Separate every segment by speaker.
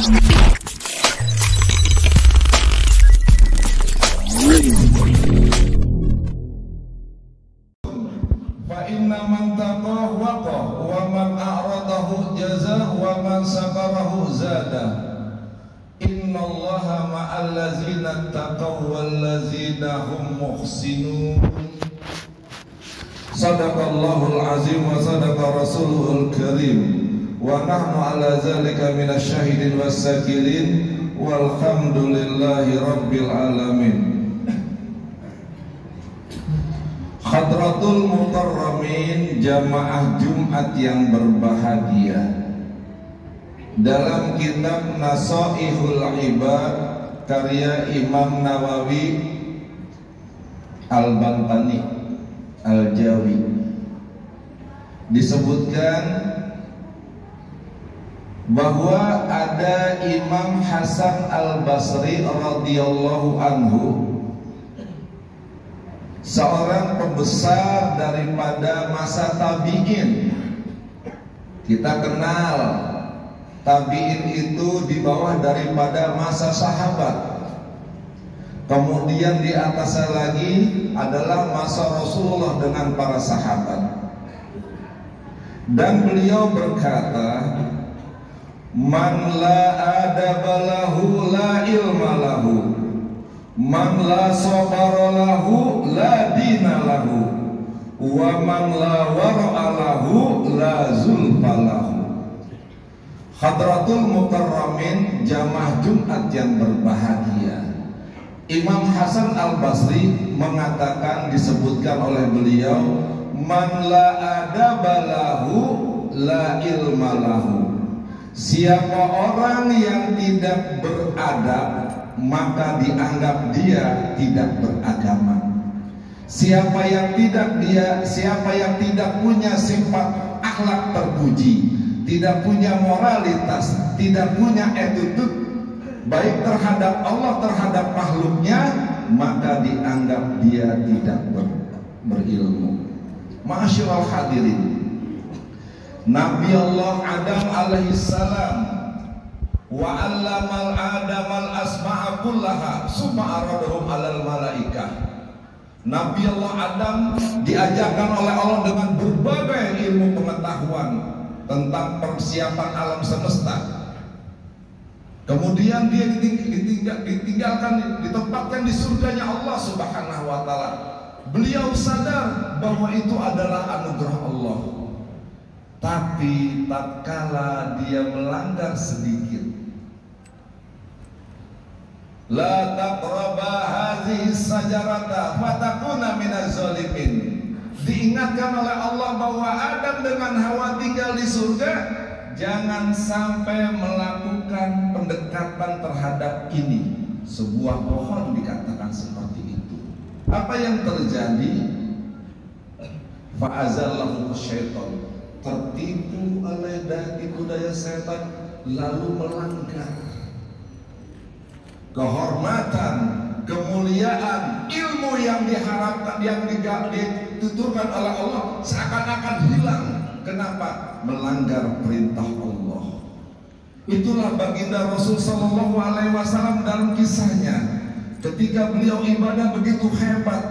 Speaker 1: Fa inna man taqah waqah wa man a'radahu jazah wa man sabarahu zadah. Innallaha ma'al ladzina taqaw wal ladzina hum muhsinun. Sadaqallahul azim wa sadaqa rasuluhul karim wa nahnu ala zalika minasy syahidin was-sakilin walhamdulillahi rabbil alamin. Hadratul Mukarramin, jamaah Jumat yang berbahagia. Dalam kitab Nasaihul Ibad karya Imam Nawawi Al-Bantani Al-Jawi disebutkan bahwa ada Imam Hasan Al-Basri radhiyallahu anhu, seorang pembesar daripada masa tabi'in. Kita kenal tabi'in itu di bawah daripada masa sahabat. Kemudian di atasnya lagi adalah masa Rasulullah dengan para sahabat. Dan beliau berkata, man la adaba lahu la ilma lahu, man la sabara lahu la dina lahu, wa man la wara'a lahu la zulfa lahu. Hadratul Mukarramin, jamaah Jumat yang berbahagia. Imam Hasan Al-Basri mengatakan, disebutkan oleh beliau, man la adaba lahu la ilma lahu. Siapa orang yang tidak beradab, maka dianggap dia tidak beragama. Siapa yang tidak punya sifat akhlak terpuji, tidak punya moralitas, tidak punya attitude baik terhadap Allah, terhadap makhluknya, maka dianggap dia tidak berilmu. Ma'asyiral hadirin, Nabi Allah Adam alaihissalam wa 'allamal adamal asma'a kullaha summa aradahum 'alal malaikah. Nabi Allah Adam diajarkan oleh Allah dengan berbagai ilmu pengetahuan tentang persiapan alam semesta. Kemudian dia ditinggalkan, ditempatkan di surganya Allah Subhanahu wa taala. Beliau sadar bahwa itu adalah anugerah Allah. Tapi tatkala dia melanggar sedikit, la taqraba hadhihi sajarata fatakuna minaz zalimin. Diingatkan oleh Allah bahwa Adam dengan Hawa tinggal di surga, jangan sampai melakukan pendekatan terhadap ini. Sebuah pohon dikatakan seperti itu. Apa yang terjadi? Fa'azallahu syaitan, tertipu oleh tipu daya setan, lalu melanggar kehormatan, kemuliaan, ilmu yang diharapkan, yang dituturkan oleh Allah seakan-akan hilang. Kenapa? Melanggar perintah Allah. Itulah baginda Rasul Sallallahu Alaihi Wasallam dalam kisahnya, ketika beliau ibadah begitu hebat,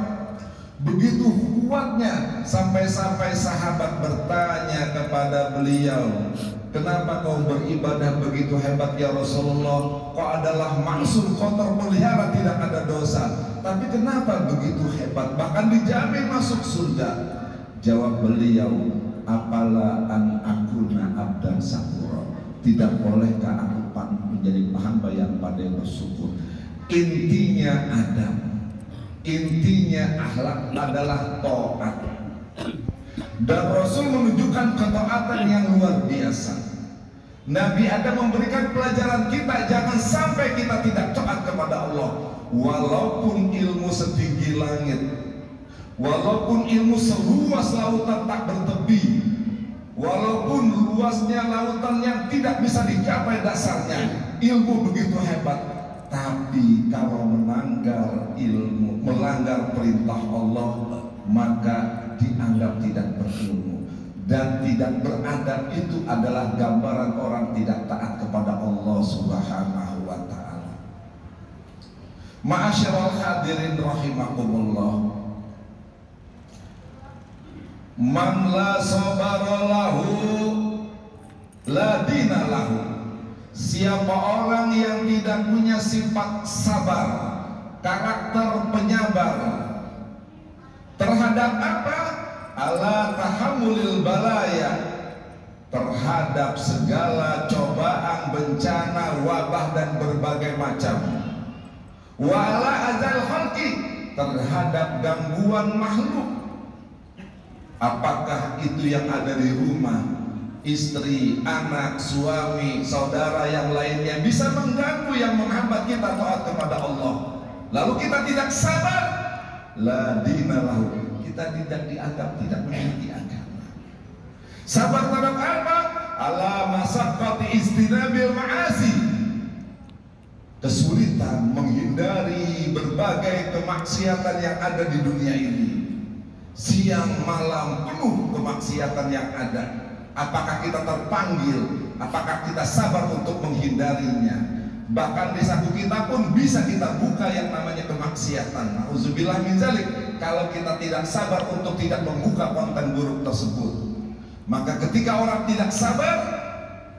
Speaker 1: begitu kuatnya, sampai-sampai sahabat bertanya kepada beliau, kenapa kau beribadah begitu hebat ya Rasulullah? Kau adalah maksum, kau terpelihara, tidak ada dosa, tapi kenapa begitu hebat, bahkan dijamin masuk surga? Jawab beliau, apalah an akuna abdan syakura, tidak bolehkah aku menjadi hamba yang pandai bersyukur? Intinya Adam, intinya akhlak adalah taat, dan Rasul menunjukkan ketaatan yang luar biasa. Nabi Adam memberikan pelajaran kita, jangan sampai kita tidak taat kepada Allah. Walaupun ilmu setinggi langit, walaupun ilmu seluas lautan tak bertepi, walaupun luasnya lautan yang tidak bisa dicapai dasarnya, ilmu begitu hebat, tapi kalau melanggar ilmu, melanggar perintah Allah, maka dianggap tidak berilmu. Dan tidak beradab itu adalah gambaran orang tidak taat kepada Allah Subhanahu Ma'asyiral hadirin rahimakumullah, man la sabara lahu la dina lahu. Siapa orang yang tidak punya sifat sabar, karakter penyabar terhadap apa? Ala tahammulil balaya, terhadap segala cobaan, bencana, wabah dan berbagai macam. Wala azal khalqi, terhadap gangguan makhluk. Apakah itu yang ada di rumah, istri, anak, suami, saudara yang lainnya bisa mengganggu, yang menghambat kita taat kepada Allah, lalu kita tidak sabar, la dina lahu, kita tidak dianggap, tidak memiliki agama. Sabar terhadap apa? Ala masaqqati istinabil ma'asi, kesulitan menghindari berbagai kemaksiatan yang ada di dunia ini. Siang malam penuh kemaksiatan yang ada. Apakah kita terpanggil? Apakah kita sabar untuk menghindarinya? Bahkan di saku kita pun bisa kita buka yang namanya kemaksiatan. Nauzubillah min zalik. Kalau kita tidak sabar untuk tidak membuka konten buruk tersebut, maka ketika orang tidak sabar,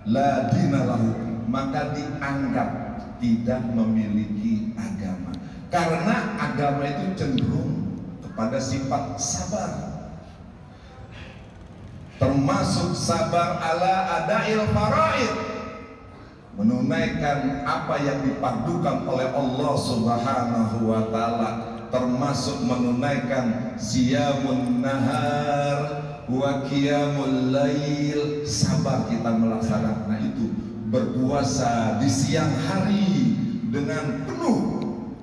Speaker 1: la dina lahu, maka dianggap tidak memiliki agama. Karena agama itu cenderung pada sifat sabar, termasuk sabar ala adail faraid, menunaikan apa yang dipadukan oleh Allah Subhanahu wa taala, termasuk menunaikan siyamun nahar wa qiyamul lail, sabar kita melaksanakan itu, berpuasa di siang hari dengan penuh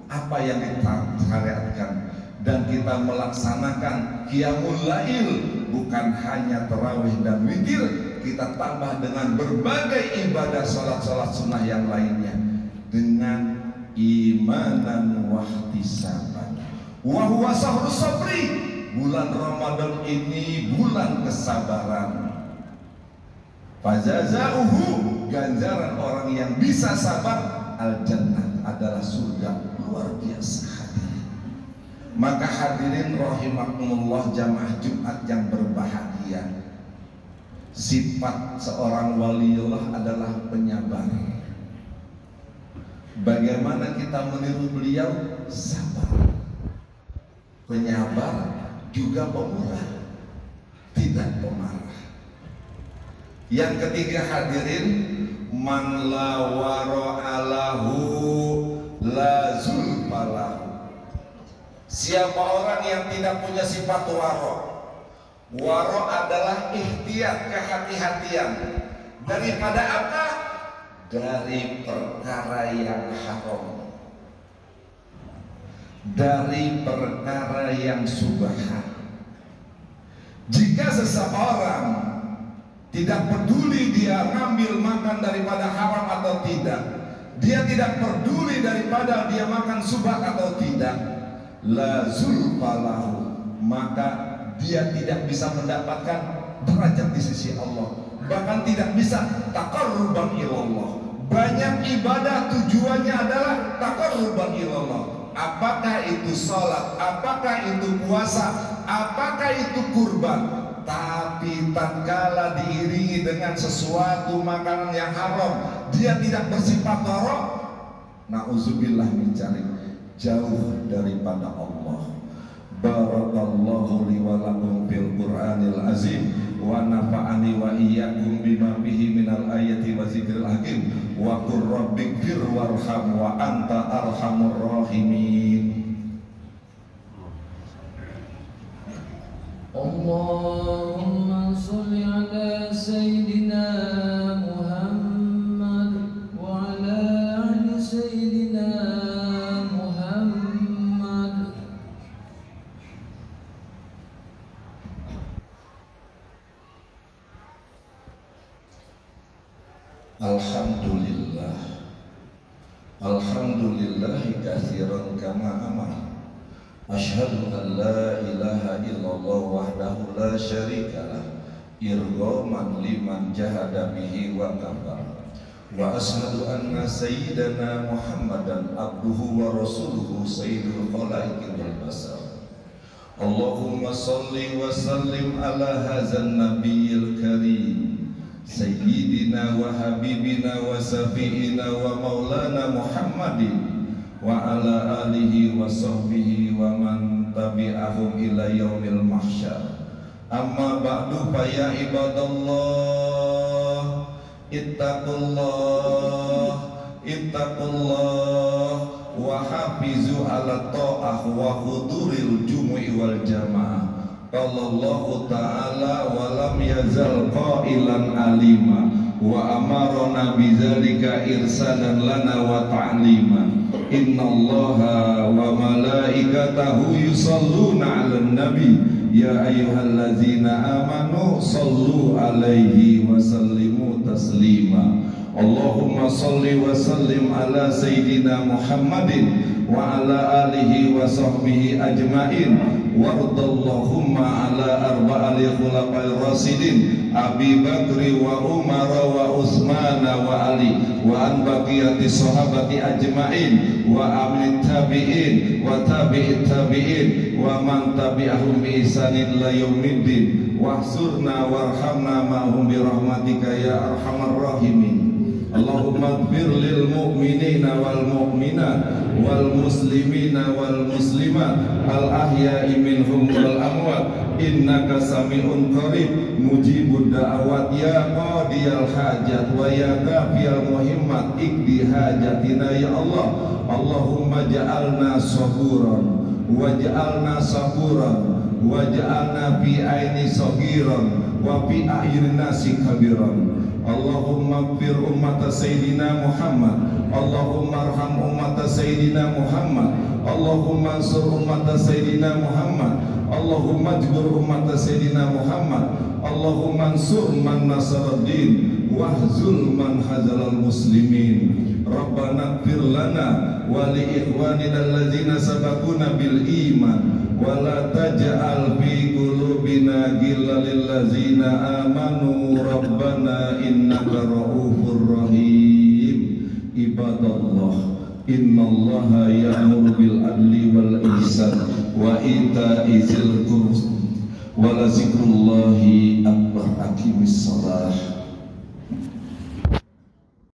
Speaker 1: apa yang disyariatkan, dan kita melaksanakan qiyamul lail, bukan hanya tarawih dan witir, kita tambah dengan berbagai ibadah salat-salat sunnah yang lainnya, dengan imanan wahtisaban. Wa huwa syahrus sabri, bulan Ramadan ini bulan kesabaran. Fajazauhu, ganjaran orang yang bisa sabar, al jannah, adalah surga. Luar biasa. Maka hadirin rahimakumullah, jamaah Jumat yang berbahagia, sifat seorang waliullah adalah penyabar. Bagaimana kita meniru beliau? Sabar, penyabar, juga pemurah, tidak pemarah. Yang ketiga hadirin, man la wara'alahu la zulfalahu. Siapa orang yang tidak punya sifat waro? Waro adalah ihtiyat, kehati-hatian. Daripada apa? Dari perkara yang haram, dari perkara yang subhan. Jika seseorang tidak peduli dia ngambil makan daripada haram atau tidak, dia tidak peduli daripada dia makan subhan atau tidak, la zulfalahu, maka dia tidak bisa mendapatkan derajat di sisi Allah, bahkan tidak bisa taqarruban ilallah. Banyak ibadah tujuannya adalah taqarruban ilallah. Apakah itu salat, apakah itu puasa, apakah itu kurban, tapi tatkala diiringi dengan sesuatu makanan yang haram, dia tidak bersifat wara, na'udzubillah min dzalik, jauh daripada Allah. Barakallahu li wa lakum fil Qur'anil azim, wa nafa'ani wa iyyakum bima fihi minal ayati wa zikril hakim, wa qur rabbighfir warham wa anta arhamur rahimin. Allahumma sholli ala sayyidina Muhammad wa ala ali sayyidina Alhamdulillah, alhamdulillahi katsiran kama amar. Asyhadu an la ilaha illallah wahdahu la syarikalah, irghaman liman jahada bihi wa kafar. Wa ashhadu anna sayyidana Muhammadan abduhu wa rasuluhu sayyidul khalaiqi wal basar. Allahumma salli wa sallim ala hadzal nabiyil karim sayyidina wa habibina wa safiina wa maulana Muhammadin wa ala alihi wa sahbihi wa man tabi'ahum ila yaumil mahsyar. Amma ba'du fa ya ibadallah ittaqullah wa hafizu ala ta'ah wa huduril jumu'i wal jamaah. Qala Allah ta'ala wa lam yazal qailan alima wa amarna bidzalika irsadan lana wa ta'lima. Innallaha wa malaikatahu yusalluna 'alan nabi ya ayyuhallazina amanu sallu alaihi wa sallimu taslima. Allahumma salli wa sallim ala sayyidina Muhammadin wa ala alihi wa sahbihi ajmain. Wardallahumma ala arba'il khulafa'ir rasidin Abi Bakri wa Umar wa Utsman wa Ali wa an baqiyati sahabati ajmain wa amin tabi'in wa tabi'it tabi'in wa man tabi'ahum bi ihsanin ila yaumiddin wahsurna warhamna ma'hum bi rahmatika ya arhamar rahimin. Allahumma ighfir lil mu'minina wal mu'minat wal muslimina wal muslimat al ahya'i minhum wal amwat innaka sami'un qarib mujibud da'awat ya qadiyal hajat wa ya kafiyal muhimmat ikdi hajatina ya Allah. Allahumma ja'alna saburan waj'alna saburan waj'alna fi aini sagiran wa fi a'yunin nasi kabiran. Allahumma ighfir ummata sayyidina Muhammad, Allahumma arham ummata sayyidina Muhammad, Allahumma ansur ummata sayyidina Muhammad, Allahumma jbur ummata sayyidina Muhammad, Allahumma ansur man nasaraddin wahzul man hazalal muslimin. Rabbana ighfir lana wa li ikhwanina allazina sabaquna bil iman wa la taj'al fi qulubina ghillan lil ladzina amanu rabbana innaka ra'ufur rahim. Ibadallah innallaha ya'muru bil adli wal ihsan wa ita'i dzil qurba wa la zikrullahi akbar. Aqimis shalah.